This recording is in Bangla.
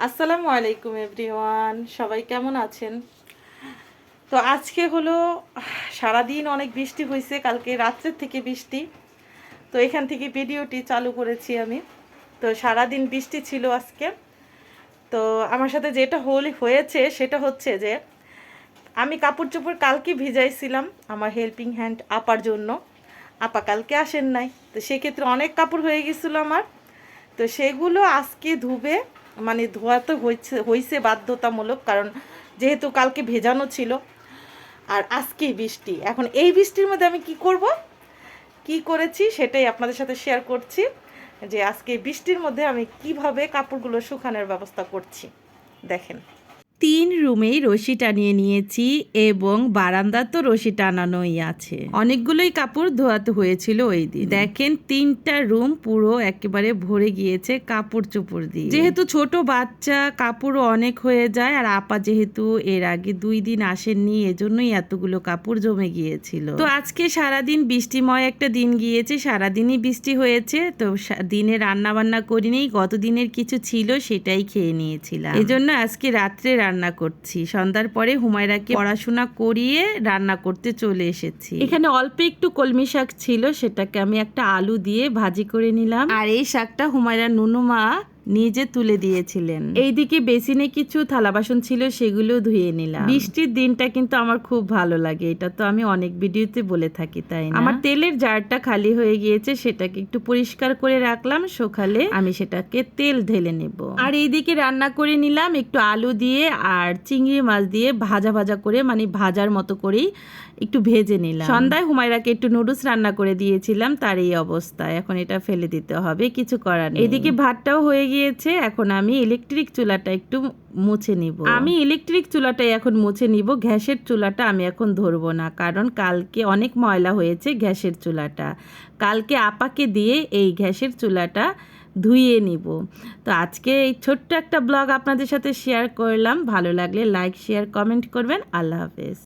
আসসালামু আলাইকুম এভরিওয়ান, সবাই কেমন আছেন? তো আজকে হলো সারাদিন অনেক বৃষ্টি হয়েছে, কালকে রাত্রের থেকে বৃষ্টি। তো এখান থেকে ভিডিওটি চালু করেছি আমি। তো সারাদিন বৃষ্টি ছিল আজকে। তো আমার সাথে যেটা হয়েছে সেটা হচ্ছে যে আমি কাপড় চোপড় কালকে ভিজাইছিলাম আমার হেল্পিং হ্যান্ড আপার জন্য। আপা কালকে আসেন নাই, তো সেক্ষেত্রে অনেক কাপড় হয়ে গেছিলো আমার। তো সেগুলো আজকে ধুবে, মানে ধোয়া তো হয়েছে বাধ্যতামূলক, কারণ যেহেতু কালকে ভেজানো ছিল আর আজকেই বৃষ্টি। এখন এই বৃষ্টির মধ্যে আমি কি করেছি সেটাই আপনাদের সাথে শেয়ার করছি, যে আজকে বৃষ্টির মধ্যে আমি কিভাবে কাপড়গুলো শুকানোর ব্যবস্থা করছি। দেখেন, 3 রুমেই রশি টানিয়ে নিয়েছি এবং বারান্দা তো রশি টানানোই আছে। অনেকগুলোই কাপড় ধোয়াতে হয়েছিল ওই দিন। দেখেন 3টা রুম পুরো একেবারে ভরে গিয়েছে কাপড় চোপড় দিয়ে। যেহেতু ছোট বাচ্চা, কাপড়ও অনেক হয়ে যায়, আর আপা যেহেতু এর আগে 2 দিন আসেননি, এজন্যই এতগুলো কাপড় জমে গিয়েছিল। তো আজকে সারাদিন বৃষ্টিময় একটা দিন গিয়েছে, সারাদিনই বৃষ্টি হয়েছে। তো দিনে রান্না বান্না করিনি, গত দিনের কিছু ছিল সেটাই খেয়ে নিয়েছিলাম। এজন্য আজকে রাত্রে রান্না করছি। সন্ধ্যার পরে হুমায়রাকে পড়াশোনা করিয়ে রান্না করতে চলে এসেছি। এখানে অল্প একটু কলমি শাক ছিল, সেটাকে আমি একটা আলু দিয়ে ভাজি করে নিলাম। আর এই শাকটা হুমায়রা নুনুমা নিজে তুলে দিয়েছিলেন। এইদিকে বেসিনে কিছু থালা বাসন ছিল, সেগুলো ধুয়ে নিলাম। বৃষ্টির দিনটা কিন্তু আমার খুব ভালো লাগে, এটা তো আমি অনেক ভিডিওতে বলে থাকি, তাই না? আমার তেলের জারটা খালি হয়ে গিয়েছে, সেটাকে একটু পরিষ্কার করে রাখলাম। সকালে আমি সেটাকে তেল ঢেলে নেব। আর এইদিকে রান্না করে নিলাম একটু আলু দিয়ে আর চিংড়ি মাছ দিয়ে ভাজা ভাজা করে, মানে ভাজার মতো করেই একটু ভেজে নিলাম। সন্ধ্যায় হুমায়রাকে একটু নুডলস রান্না করে দিয়েছিলাম, তার এই অবস্থা। এখন এটা ফেলে দিতে হবে, কিছু করার নেই। এদিকে ভাতটাও হয়ে গিয়েছে। এখন আমি ইলেকট্রিক চুলাটা একটু মুছে নিব। আমি ইলেকট্রিক চুলাটাই এখন মুছে নিব, গ্যাসের চুলাটা আমি এখন ধরবো না, কারণ কালকে অনেক ময়লা হয়েছে গ্যাসের চুলাটা। কালকে আপাকে দিয়ে এই গ্যাসের চুলাটা ধুইয়ে নিব। তো আজকে এই ছোট্ট একটা ব্লগ আপনাদের সাথে শেয়ার করলাম। ভালো লাগলে লাইক, শেয়ার, কমেন্ট করবেন। আল্লাহ হাফেজ।